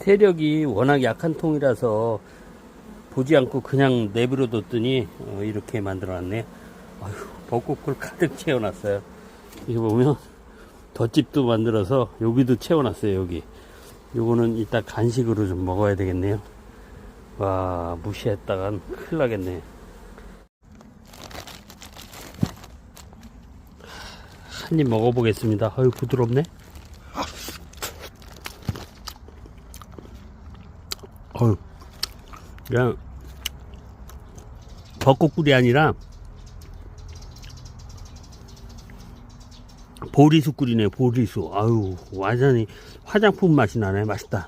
세력이 워낙 약한 통이라서 보지 않고 그냥 내버려뒀더니 이렇게 만들어놨네요. 아휴, 벚꽃꿀 가득 채워놨어요. 이거 보면 덧집도 만들어서 여기도 채워놨어요. 여기 요거는 이따 간식으로 좀 먹어야 되겠네요. 와, 무시했다간 큰일 나겠네. 한 입 먹어보겠습니다. 아유, 부드럽네. 어휴, 그냥 벚꽃꿀이 아니라 보리수 꿀이네. 보리수. 아유, 완전히 화장품 맛이 나네. 맛있다.